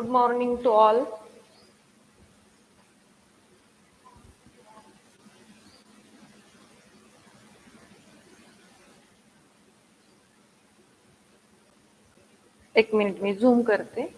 Good morning to all. एक minute मी झूम करते.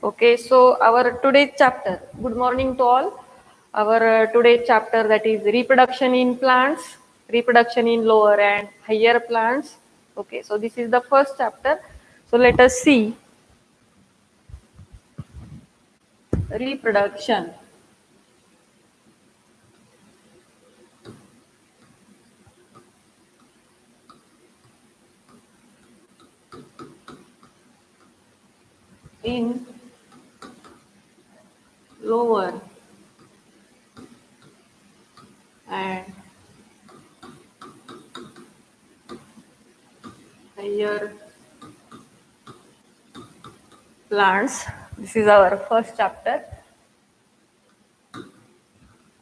Okay, so our today's chapter. Good morning to all. Our today's chapter, that is reproduction in plants, reproduction in lower and higher plants. Okay, so this is the first chapter. So let us see reproduction. In lower and higher plants. This is our first chapter.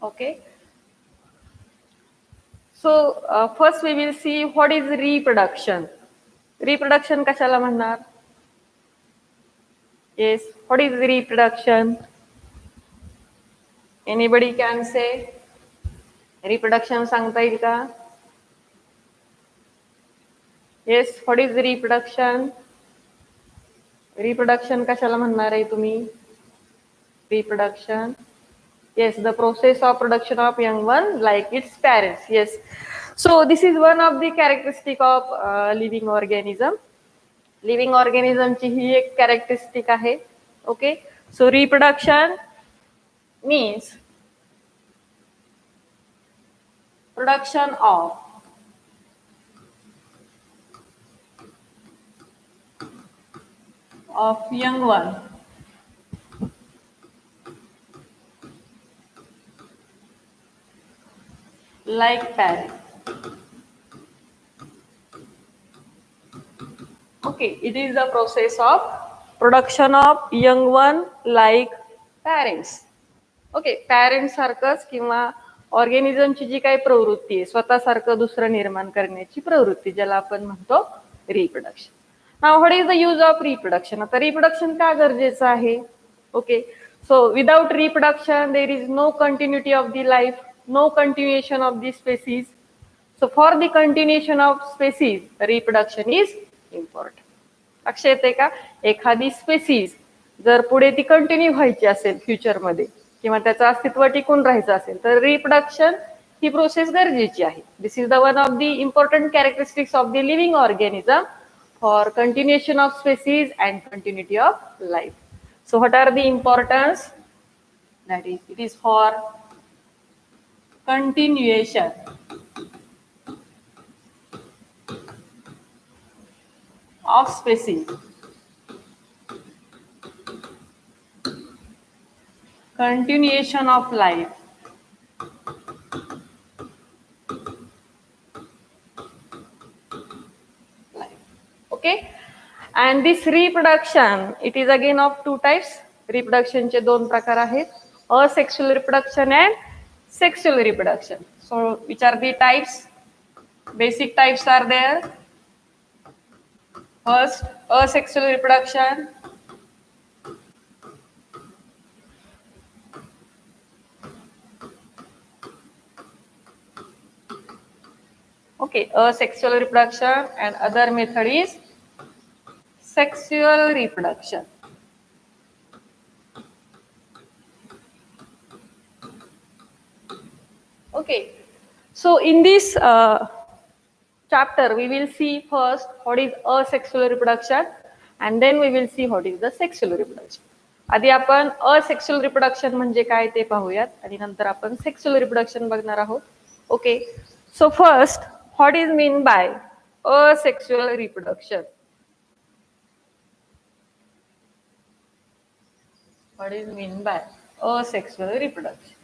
Okay. So first we will see what is reproduction. Reproduction कशाला म्हणणार? Yes, what is reproduction? Anybody can say? Reproduction सांगता येईल का? Yes, what is reproduction? Reproduction कशाला म्हणणार आहे तुम्ही? Reproduction. Yes, the process of production of young one like its parents. Yes. So this is one of the characteristic of living organism. Living organism ची ही एक characteristic आहे. Okay. So reproduction means production of young one like parent. Okay, it is the process of production of young one like parents. Okay, parent सारखंच किंवा ऑर्गॅनिझमची जी काही प्रवृत्ती आहे स्वतःसारखं दुसरं निर्माण करण्याची प्रवृत्ती ज्याला आपण म्हणतो reproduction. Now what is the use of reproduction? आता रिप्रोडक्शन का गरजेचं आहे? Okay, so without reproduction there is no continuity of the life, no continuation of the species. So for the continuation of species reproduction is important. लक्षात येते का? एखादी species जर पुढे ती कंटिन्यू व्हायची असेल फ्युचरमध्ये किंवा त्याचं अस्तित्व टिकून राहायचं असेल तर रिप्रोडक्शन ही प्रोसेस गरजेची आहे. This is the one of the important characteristics of the living organism for continuation of species and continuity of life. So what are the importance? That is it is for continuation of species, continuation of life, okay, and this reproduction it is again of two types. Reproduction चे दोन प्रकार आहेत, asexual reproduction and sexual reproduction. So which are the types? Basic types are there. First, asexual reproduction. Okay, asexual reproduction, and other method is sexual reproduction. Okay, so in this chapter, we will see first what is asexual reproduction, and then we will see what is the sexual reproduction. आधी आपण asexual reproduction म्हणजे काय ते पाहूयात आणि नंतर आपण sexual reproduction बघणार आहोत. Okay, so first what is mean by asexual reproduction? What is mean by asexual reproduction?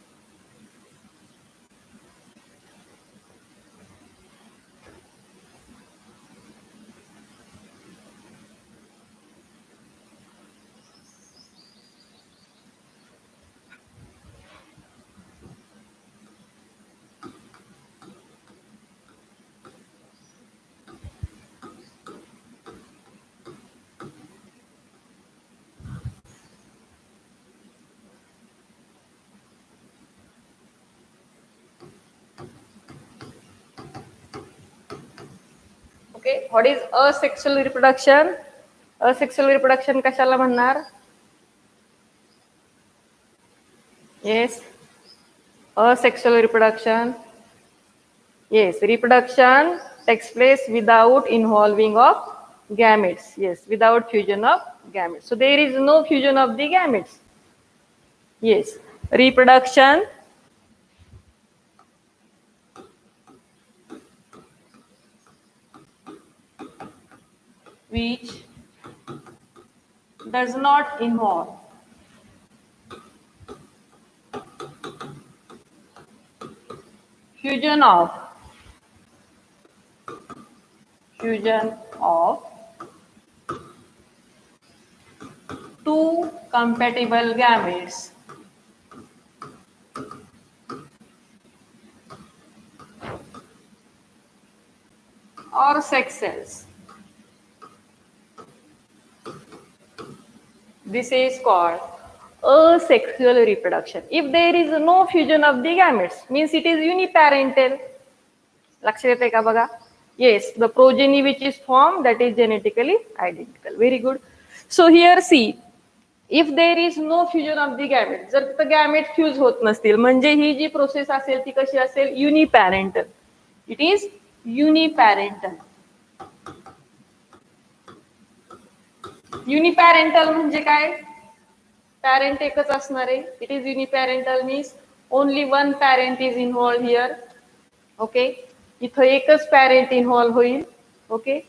Okay, what is asexual reproduction? Asexual reproduction कशाला म्हणणार? Yes, asexual reproduction. Yes, reproduction takes place without involving of gametes. Yes, without fusion of gametes. So there is no fusion of the gametes. Yes, reproduction which does not involve fusion of two compatible gametes or sex cells. This is called asexual reproduction. If there is no fusion of the gametes, means it is uniparental. लक्षात येते का बघा? Yes, the progeny which is formed, that is genetically identical. Very good. So here see, if there is no fusion of the gametes, जर तिथं gamete fuse होत नसतील म्हणजे ही जी process असेल ती कशी असेल? युनिपॅरेंटल. It is युनिपॅरेंटल. युनिपॅरेंटल म्हणजे काय? पॅरेंट एकच असणार आहे. It is uniparental means only one parent is involve here. Okay, इथं एकच पॅरेंट इन्व्हॉल्व होईल. Okay,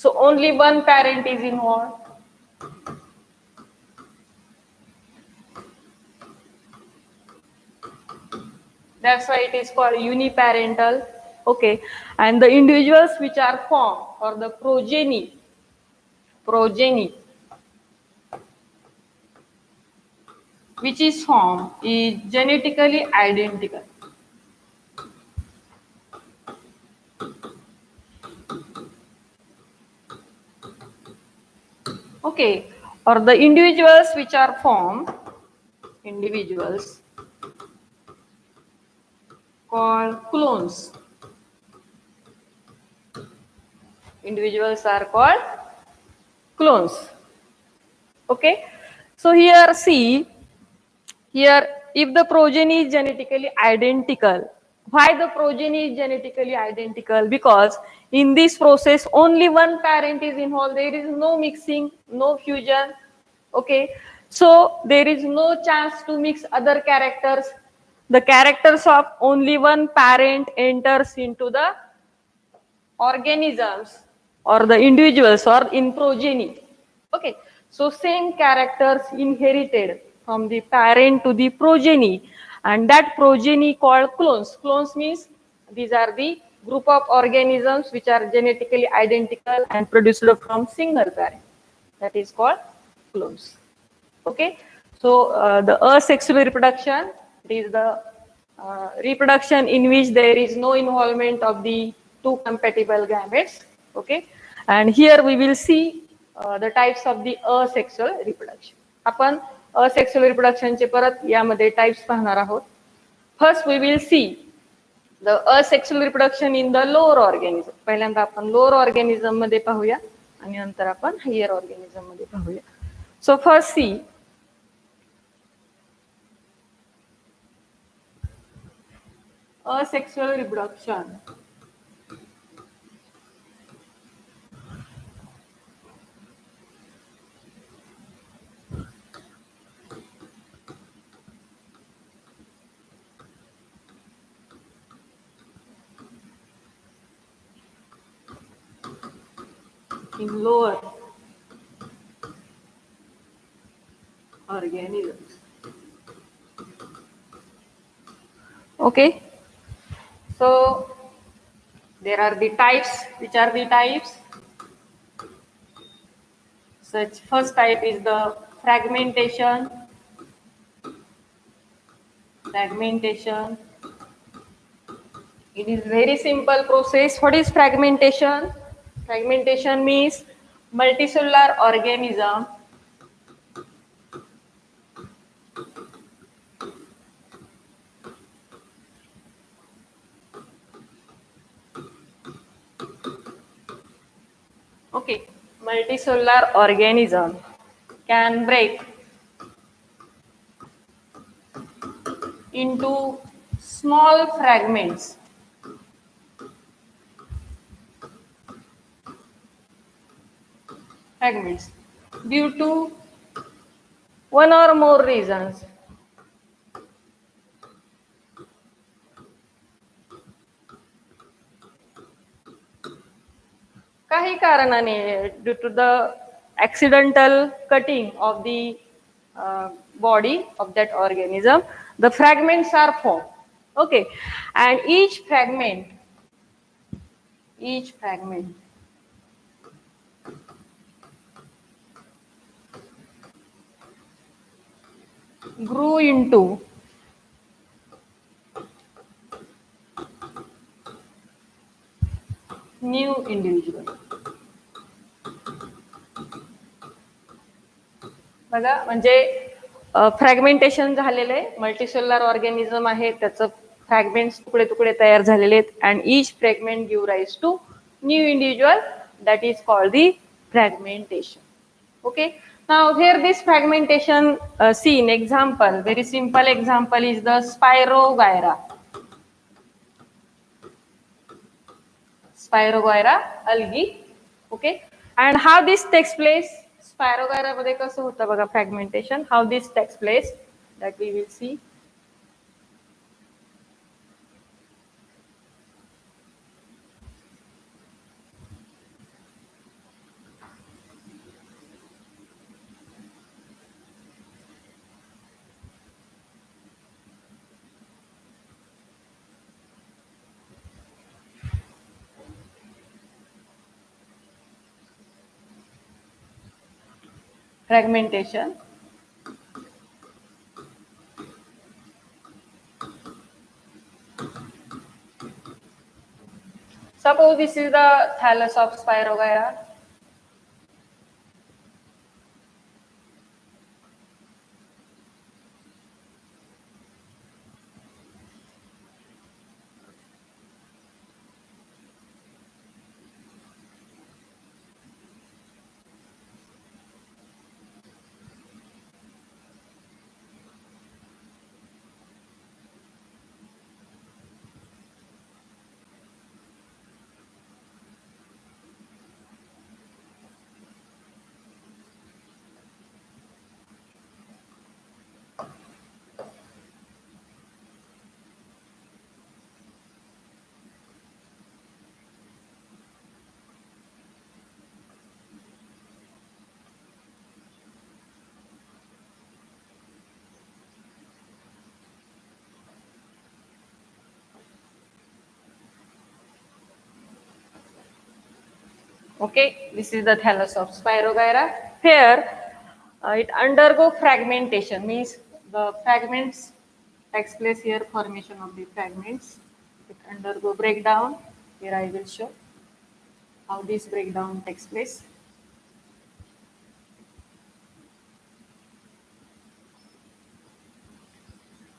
so only one parent is involve. That's why it is called uniparental. Okay, and the individuals which are formed or the progeny which is formed is genetically identical. Okay, or the individuals which are formed, individuals called clones. Individuals are called clones. Okay, so here see, here if the progeny is genetically identical, why the progeny is genetically identical? Because in this process only one parent is involved. There is no mixing, no fusion. Okay, so there is no chance to mix other characters. The characters of only one parent enters into the organisms or the individuals or in progeny. Okay, so same characters inherited from the parent to the progeny, and that progeny called clones. Clones means these are the group of organisms which are genetically identical and produced from single parent. That is called clones. Okay, so the asexual reproduction, it is the reproduction in which there is no involvement of the two compatible gametes. Okay, and here we will see the types of the asexual reproduction. आपण asexual reproduction चे परत यामध्ये types पाहणार आहोत. First we will see the asexual reproduction in the lower organism. पहिल्यांदा आपण lower organism मध्ये पाहूया आणि नंतर आपण higher organism मध्ये पाहूया. So first see asexual reproduction. In lower organisms. Okay. So there are the types. Which are the types? Such first type is the fragmentation. Fragmentation. It is very simple process. What is fragmentation? Fragmentation means multicellular organism okay, multicellular organism can break into small fragments. Fragments due to one or more reasons. काही कारणाने due to the accidental cutting of the body of that organism, the fragments are formed. Okay, and each fragment grew into new individual. बघा म्हणजे fragmentation झालेलं आहे, multicellular organism आहे, त्याचं fragments तुकडे तुकडे तयार झालेले आहेत and each fragment give rise to new individual, that is called the fragmentation. Okay, now here this fragmentation seen example, very simple example is the Spirogyra. Spirogyra algae. Okay, and how this takes place? Spirogyra मध्ये कसं होतं बघा fragmentation, how this takes place, that we will see. Fragmentation. Suppose this is the thallus of Spirogyra. Okay, this is the thallus of Spirogyra. Here it undergo fragmentation, means the fragments takes place here, formation of the fragments. It undergo breakdown. Here I will show how this breakdown takes place.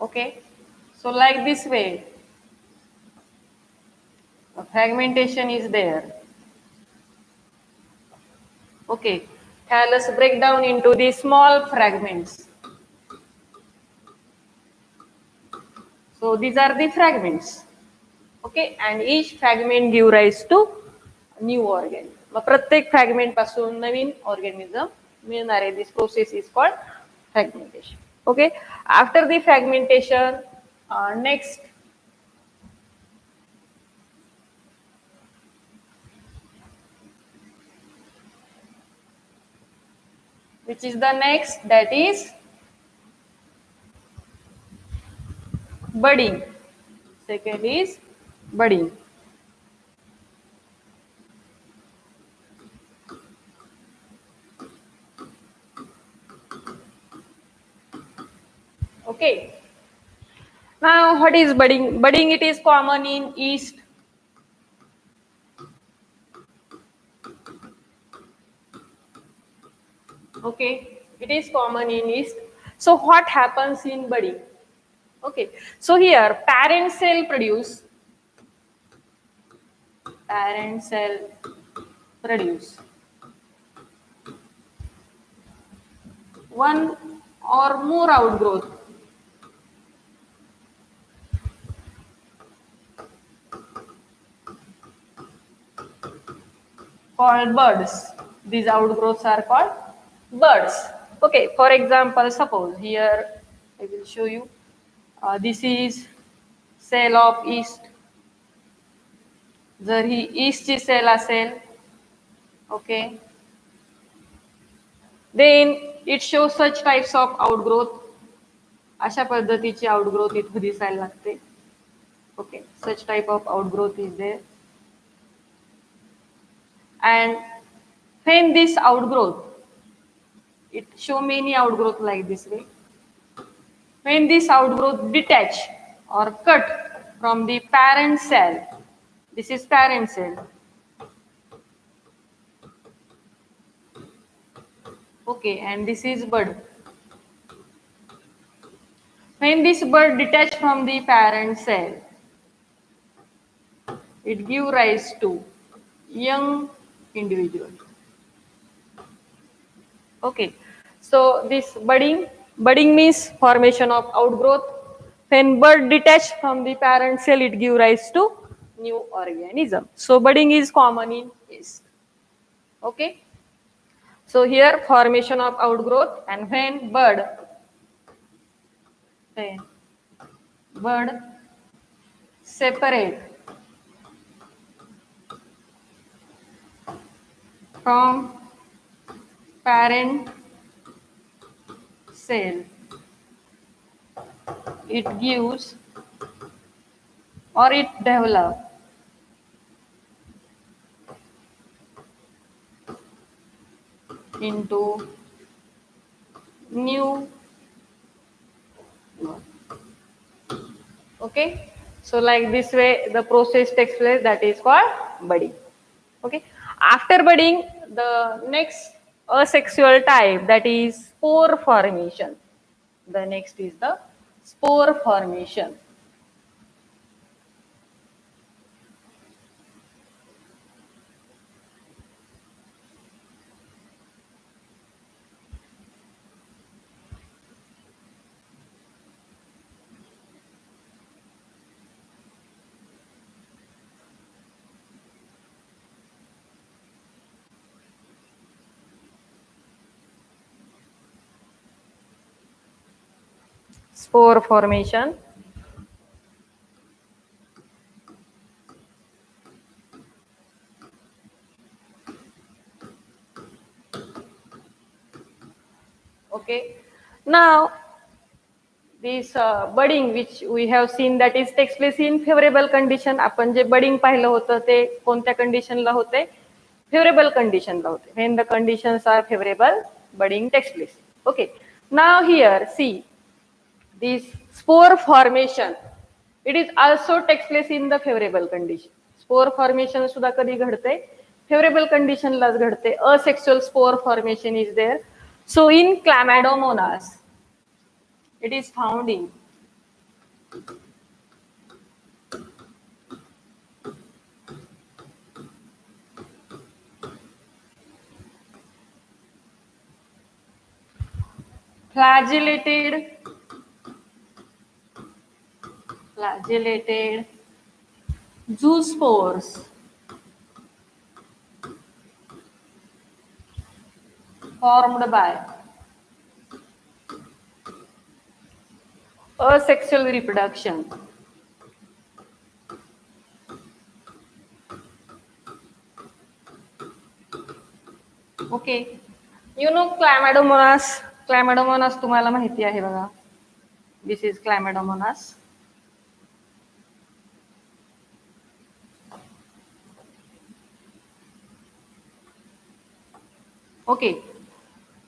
Okay, so like this way, the fragmentation is there. Okay, let's break down into the small fragments. So these are the fragments. Okay, and each fragment give rise to new organism. मग प्रत्येक fragment पासून नवीन organism मिळणार आहे. This process is called fragmentation. Okay, after the fragmentation, next which is the next, that is budding. Second is budding. Okay. Now, what is budding? Budding, it is common in yeast. Okay, it is common in yeast. So, what happens in budding? Okay, so here parent cell produce one or more outgrowth called buds. These outgrowths are called buds. Okay, for example, suppose here I will show you. This is cell of yeast. जर ही ईस्टची cell असेल, okay, then it shows such types of outgrowth. अशा पद्धतीची outgrowth इथे दिसायला लागते. Okay, such type of outgrowth is there. And when this outgrowth, it show many outgrowth like this way. When this outgrowth detach or cut from the parent cell, this is parent cell. Okay, and this is bud. When this bud detach from the parent cell, it give rise to young individual. Okay, so this budding means formation of outgrowth. When bud detach from the parent cell, it give rise to new organism. So budding is common in yeast. Okay, so here formation of outgrowth, and when bud separate from parent cell, it gives or it develops into new. Okay, so like this way the process takes place, that is called budding. Okay, after budding, the next asexual type, that is spore formation. The next is the spore formation. Spore formation. Okay, now this budding which we have seen, that is takes place in favorable condition. आपण जे budding पाहिलं होतं ते कोणत्या कंडिशनला होते? Favorable conditionला होते. When the conditions are favorable, budding takes place. Okay, now here see, This spore formation, it is also takes place in the favorable condition. Spore formation सुद्धा कधी घडते, favorable condition लाच घडते. Asexual spore formation is there. So in Chlamydomonas, it is found in flagellated zoospores formed by asexual reproduction. Okay. You know Chlamydomonas. Chlamydomonas तुम्हाला माहिती आहे बघा. This is Chlamydomonas. Okay.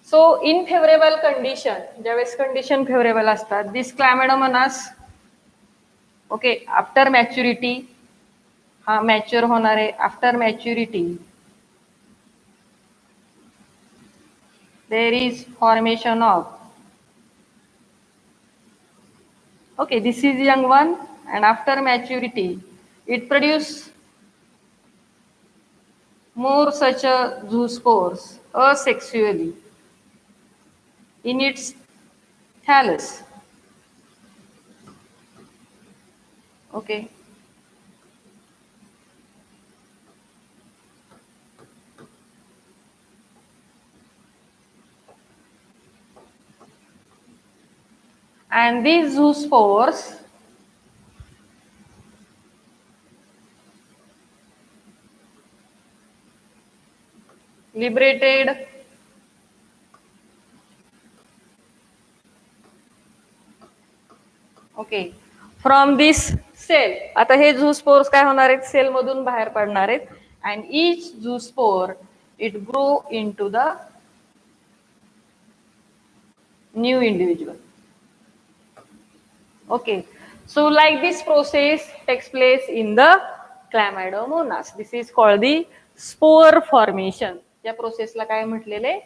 So in favorable condition, ज्यावेळेस condition favorable असतात, this Chlamydomonas, okay, after maturity, हा mature होणार आहे. After maturity, there is formation of, okay, this is young one, and after maturity, it produce more such a zoospores asexually in its thallus. Okay. And these zoospores liberated okay from this cell. आता हे झूस्पोर्स काय होणार आहेत, cell मधून बाहेर पडणार आहेत. And each zoospore it grow into the new individual. Okay, so like this process takes place in the chlamydomonas. This is called the spore formation. या प्रोसेसला काय म्हटलेले,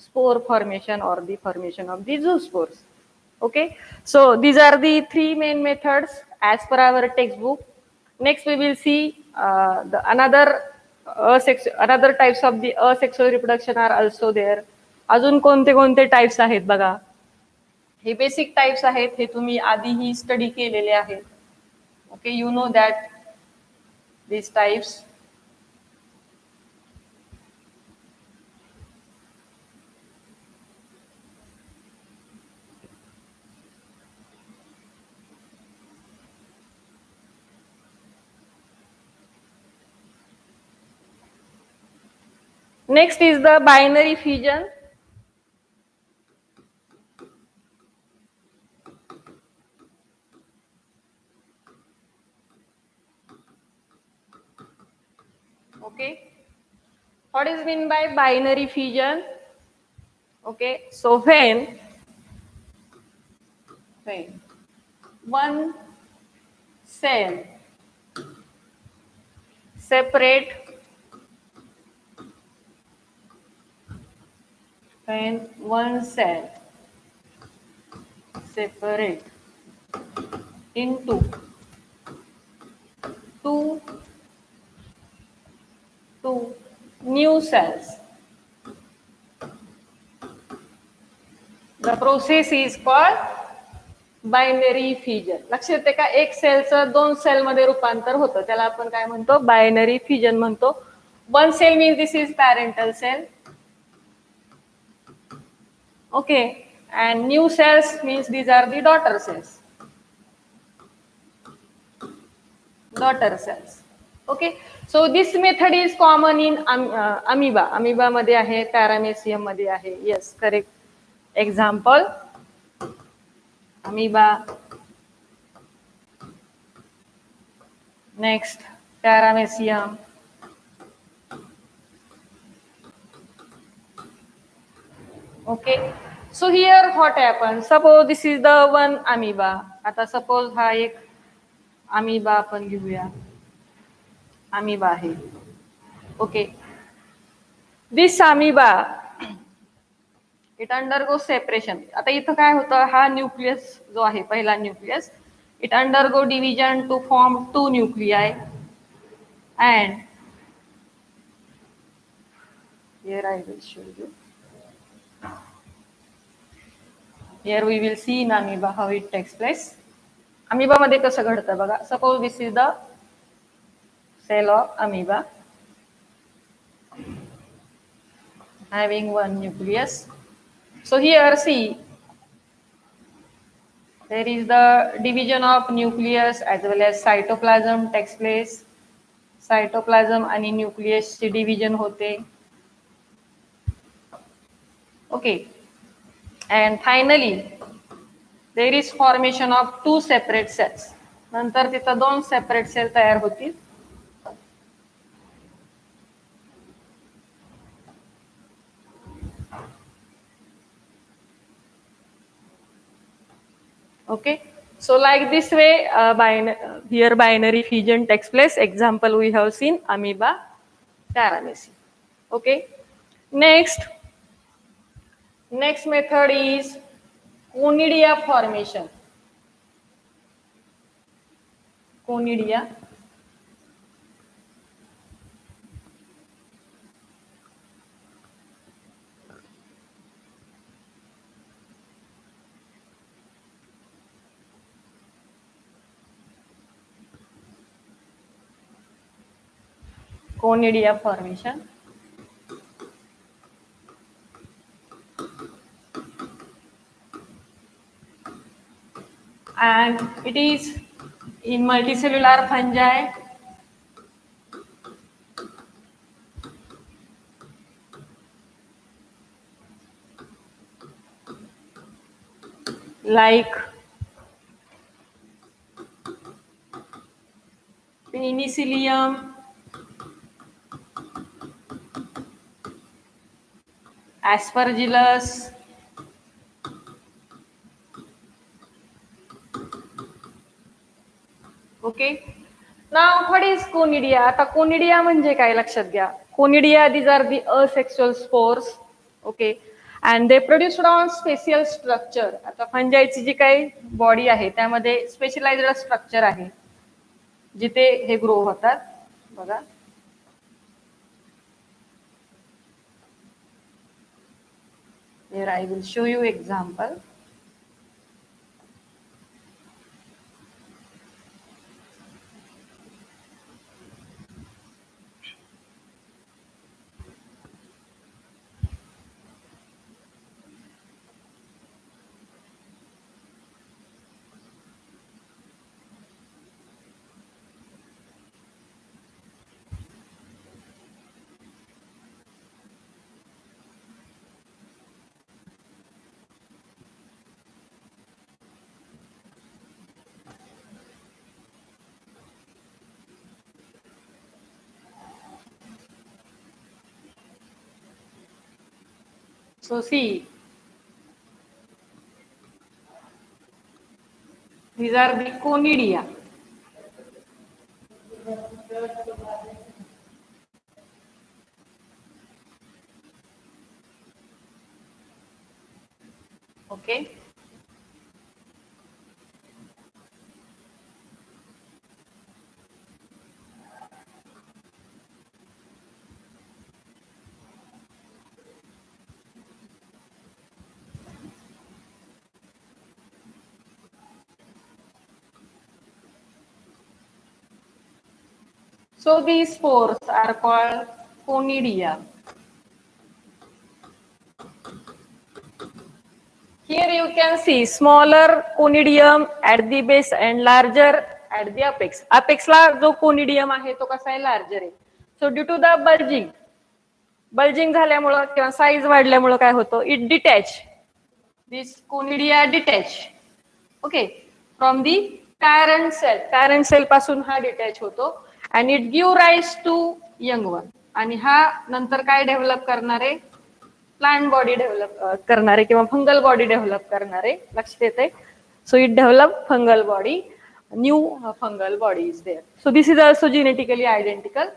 spore formation or the formation of the zoospores. Okay, so these are the three main methods as per our textbook. Next we will see the another types of the asexual reproduction are also there. अजून कोणते कोणते types आहेत बघा. हे basic types आहेत, हे तुम्ही आधीही study केलेले आहेत. Okay, you know that these types. Next is the binary fission. Okay, what is mean by binary fission? Okay, so when one cell separate, when one cell separate into two new cells, the process is called binary fission. लक्ष येते का, एक सेलचं दोन cell मध्ये रूपांतर होतं, त्याला आपण काय म्हणतो, बायनरी फिजन म्हणतो. One cell means this is parental cell. Okay, and new cells means these are the daughter cells. Okay, so this method is common in amoeba. Amoeba मध्ये आहे, पॅरामेसियम मध्ये आहे. Yes, correct example amoeba. Next, paramecium. Okay, So here what happens? Suppose this is the one amoeba. आता suppose हा एक amoeba आपण घेऊया. amoeba आहे. Okay. This amoeba it undergoes separation. आता इथं काय होतं, हा न्यूक्लियस जो आहे पहिला nucleus, it undergo division to form two nuclei and here I will show you. Here we will see in amoeba how it takes place. amoeba मध्ये कसं घडतं बघा. Suppose this is the cell of amoeba having one nucleus. So here see, there is the division of nucleus as well as cytoplasm takes place. Cytoplasm आणि nucleus ची division होते. Okay. And finally there is formation of two separate cells. नंतर तिथं दोन separate cell तयार होतील. Okay, so like this way, here binary fusion takes place. Example we have seen amoeba paramecium. Okay, next method is conidia formation. Conidia. Conidia formation. And it is in multicellular fungi. Like penicillium, aspergillus, okay. Now what is conidia? आता conidia म्हणजे काय लक्षात घ्या. Conidia, these are the asexual spores, okay, and they produce on special structure. आता फंजाईची जी काही body आहे त्यामध्ये specialised structure आहे जिथे हे ग्रो होतात बघा. Here I will show you example. So see, these are the conidia. Okay. So these spores are called conidia. Here you can see smaller conidium at the base and larger at the apex. Apex ला जो conidium आहे तो कसा आहे, larger आहे. So due to the bulging झाल्यामुळे किंवा size वाढल्यामुळे काय होतं, it detach. This conidia detach. Okay, from the parent cell. Parent cell पासून हा detach होतो and it give rise to young one. आणि हा नंतर काय डेव्हलप करणार आहे, प्लांट बॉडी डेव्हलप करणारे किंवा फंगल बॉडी डेव्हलप करणारे. लक्षात येते. So it develop fungal body, new fungal body is there. So this is also genetically identical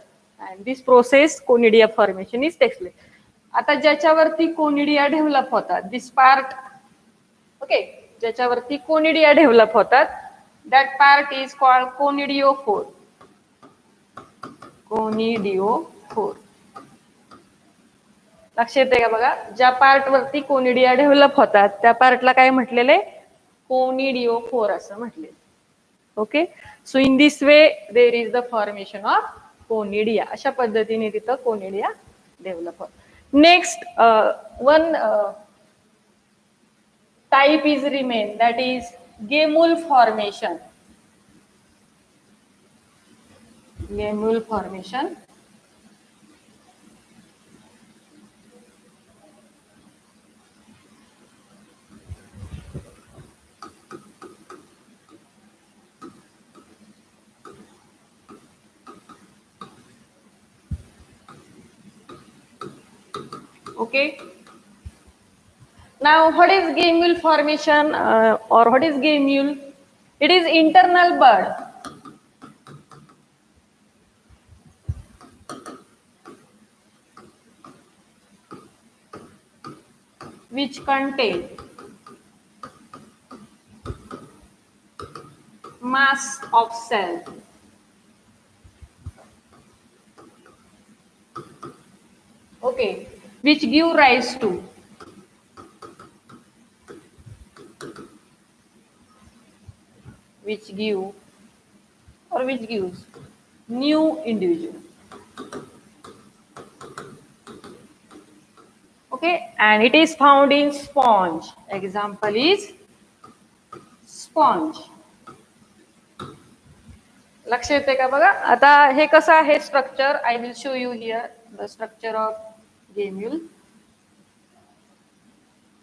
and this process conidia formation is takes place. आता ज्याच्यावरती conidia develop होतात, this part, okay, ज्याच्यावरती conidia develop होतात, that part is called conidiophore. Conidiophore. लक्ष येते का बघा, ज्या पार्ट वरती कोनिडिया डेव्हलप होतात त्या पार्टला काय म्हटलेले, कोनिडिओफोर असं म्हटले. Okay, so in this way there is the formation of conidia. अशा पद्धतीने तिथं कोनिडिया डेव्हलप होत. Next one type is remain, that is gamule formation. Gamule formation. Okay. Now, what is gamule formation or what is gamule? It is internal bud which contain mass of cell. Okay, which give rise to which gives new individual. Okay, and it is found in sponge. Example is sponge. लक्ष येते का बघा. आता हे कसं आहे structure, I will show you here the structure of gemmule.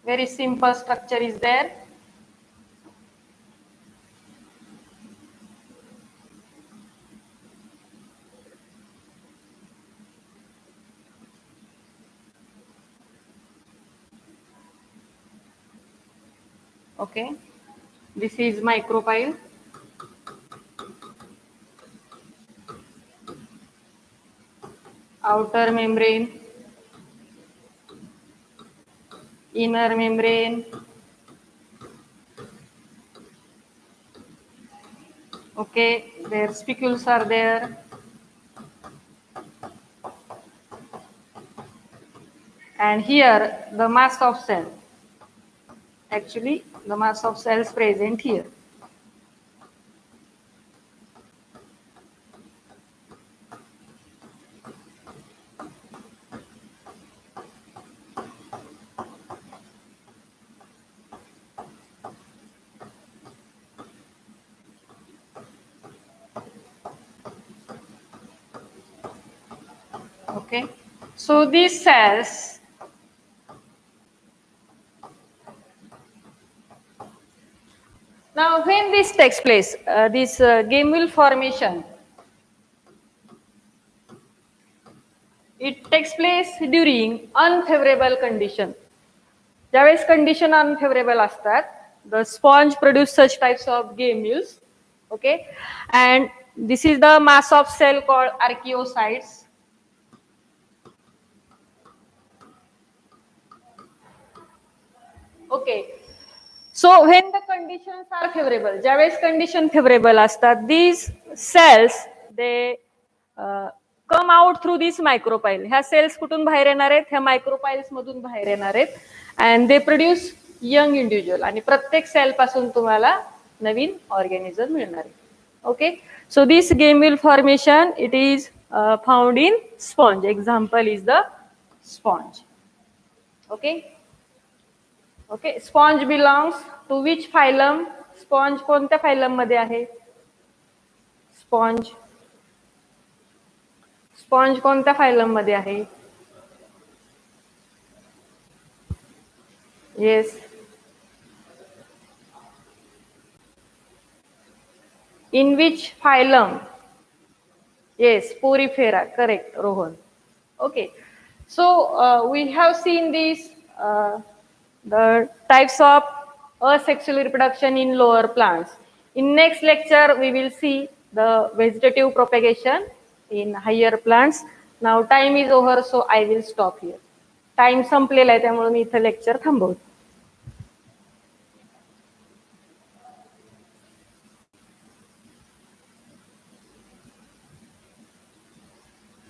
Very simple structure is there. Okay, this is micropyle. Outer membrane, inner membrane, okay, their spicules are there, and here the mass of cell. Actually, the mass of cells present here. Okay, so these cells now when this takes place, this gamule formation, it takes place during unfavorable condition. ज्यावेळेस condition unfavourable असतात, the sponge produce such types of gamules. Okay, and this is the mass of cell called archaeocytes. Okay, so when the conditions are favorable, ज्यावेळेस condition favourable असतात, these cells they come out through this micropyle. ह्या cells कुठून बाहेर येणार आहेत, ह्या मायक्रोपाईल्स मधून बाहेर येणार आहेत. And they produce young individual. आणि प्रत्येक सेल पासून तुम्हाला नवीन ऑर्गॅनिझम मिळणार आहे. Okay, so this gemmule formation it is found in sponge. Example is the sponge. Okay, okay, sponge belongs to which phylum. Sponge कोणत्या फायलम मध्ये आहे. स्पॉन्ज स्पॉन्ज कोणत्या फायलम मध्ये आहे. Yes, in which phylum. Yes, porifera. Correct Rohan. Okay, So we have seen these the types of asexual reproduction in lower plants. In next lecture, we will see the vegetative propagation in higher plants. Now time is over, so I will stop here. Time संपलेला आहे त्यामुळे मी इथं lecture थांबवतो.